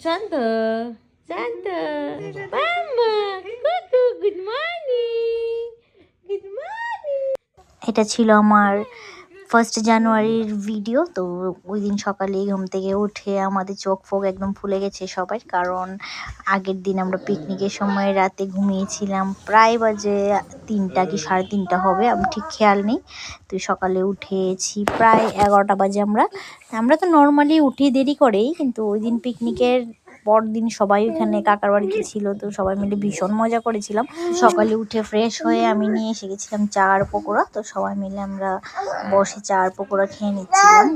শান্ত শান্ত মাম্মা কুকু good morning good morning. এটা ছিল আমার 1 জানুয়ারির ভিডিও। তো ওই দিন সকালে ঘুম থেকে উঠে আমাদের চোখ ফোক একদম ফুলে গেছে সবাই, কারণ আগের দিন আমরা পিকনিকের সময় রাতে ঘুমিয়েছিলাম, প্রায় বাজে 3টা কি 3:30 হবে, আমি ঠিক খেয়াল নেই। তো সকালে উঠেছি প্রায় 11টা বাজে। আমরা তো নর্মালি উঠি দেরি করেই, কিন্তু ওই দিন পিকনিকের পরদিন সবাই এখানে কাকার বাড়িতে ছিল, তো সবাই মিলে ভীষণ মজা করেছিলাম। সকালে উঠে ফ্রেশ হয়ে আমি নিয়ে এসে গেছিলাম চা আর পকোড়া। তো সবাই মিলে আমরা বসে চা আর পকোড়া খেয়ে নিচ্ছিলাম।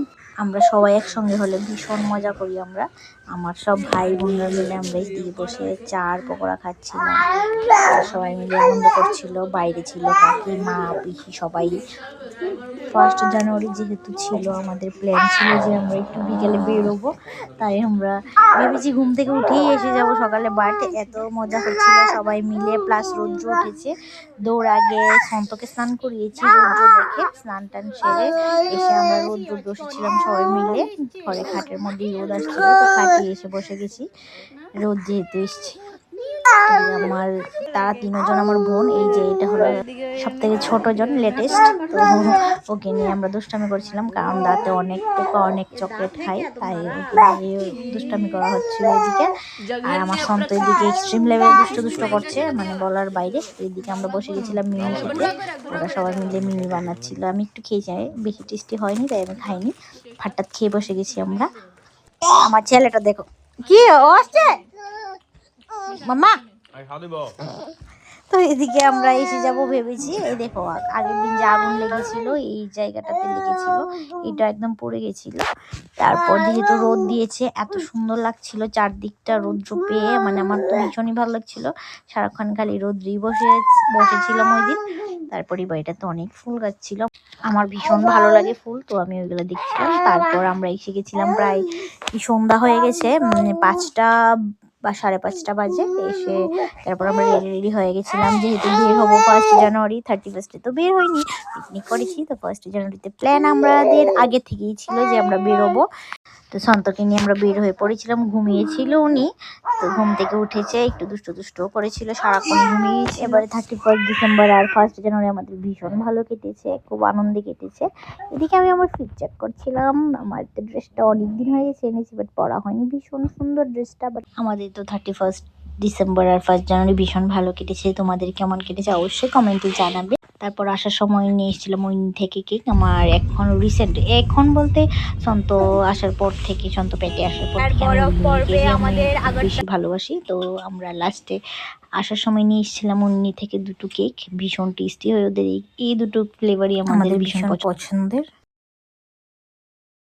আমরা সবাই একসঙ্গে হলে ভীষণ মজা করি। আমার সব ভাই বোনরা মিলে আমরা এদিকে বসে চা আর পকোড়া খাচ্ছিলাম, আর সবাই মিলে আনন্দ করছিল। বাইরে ছিল কাকি, মা, পিসি সবাই। 1 জানুয়ারি যেহেতু ছিল, আমাদের প্ল্যান ছিল যে আমরা একটু বিকেলে বেরোবো, তাই আমরা ভেবেছি ঘুম থেকে উঠেই এসে যাব সকালে। বাট এত মজা হচ্ছিল সবাই মিলে, প্লাস রৌদ্র উঠেছে। দৌড় আগে সন্তকে স্নান করিয়েছি, রৌদ্র দেখে স্নান টান সেরে এসে আমরা রৌদ্র বসেছিলাম সবাই মিলে। ঘরে খাটের মধ্যেই রোদ আসছিল, তো খাটে এসে বসে গেছি রোদ যেহেতু এসছে। আমার তারা 3জন আমার বোন। এই যে এটা হলো সব থেকে ছোট জন, লেটেস্ট। তো ওকে নিয়ে আমরা দুষ্টামি করছিলাম, কারণ দাঁতে অনেক পোকা, অনেক চকলেট খাই, তাই ওকে নিয়ে দুষ্টামি করা হচ্ছিল এদিকে। আর আমার সন্ত এদিকে এক্সট্রিম লেভেল দুষ্ট করছে, মানে বলার বাইরে। এদিকে আমরা বসে গেছিলাম মিনি খেতে, ওরা সবাই মিলে মিনি বানাচ্ছিল। আমি একটু খেয়ে যাই, বেশি টেস্টি হয়নি তাই আমি খাইনি, ফাটাত খেয়ে বসে গেছি আমরা। আমার ছেলেটা দেখো কি আসছে মামা। তো এদিকে আমরা এসে যাব ভেবেছি। এই দেখো, আগের দিন যে আগুন লেগেছিল এই জায়গাটাতে লেগেছিল, এটা একদম পড়ে গেছিল। তারপর যেহেতু রোদ দিয়েছে, এত সুন্দর লাগছিল চারদিকটা রৌদ্র পেয়ে, মানে আমার তো ভীষণই ভালো লাগছিল। সারাক্ষণ খালি রৌদ্রেই বসেছিলাম ওই দিন। তারপরে বাড়িটাতে অনেক ফুল গাছ ছিল, আমার ভীষণ ভালো লাগে ফুল, তো আমি ওইগুলো দেখছিলাম। তারপর আমরা এসে গেছিলাম, প্রায় সন্ধ্যা হয়ে গেছে, 5টা বা 5:30 বাজে এসে। তারপর আমরা রেডি হয়ে গেছিলাম, যেহেতু বের হবো 1 জানুয়ারি। 31 তো বের হয়নি, পিকনিক করেছি। তো 1 জানুয়ারিতে প্ল্যান আমাদের আগে থেকেই ছিল যে আমরা বেরোবো। তো সন্তকে নিয়ে আমরা বের হয়ে পড়েছিলাম, ঘুমিয়েছিল উনি। তো ঘুম থেকে উঠেছে, একটু দুষ্ট করেছিল, সারাক্ষণ ঘুমিয়েছে। এবারে 31 ডিসেম্বর আর 1 জানুয়ারি আমাদের ভীষণ ভালো কেটেছে, খুব আনন্দে কেটেছে। এদিকে আমি আমার ফিট চেক করছিলাম। আমার তো ড্রেসটা অনেকদিন হয়ে গেছে এনেছি, বাট পরা হয়নি। ভীষণ সুন্দর ড্রেসটা। বাট আমাদের তো 31 ডিসেম্বর আর 1 জানুয়ারি ভীষণ ভালো কেটেছে। তোমাদের কেমন কেটেছে অবশ্যই কমেন্টে জানাবে। তারপর আসার সময় নিয়ে এসেছিলাম ওই থেকে কেক। আমার এখন রিসেন্ট, এখন বলতে সন্ত আসার পর থেকে, সন্ত পেটে আসার পর থেকে আমি বেশি ভালোবাসি। তো আমরা লাস্টে আসার সময় নিয়ে এসেছিলাম উন্নি থেকে 2টো কেক, ভীষণ টেস্টি হয় ওদের। এই 2টো ফ্লেভারই আমাদের ভীষণ পছন্দের।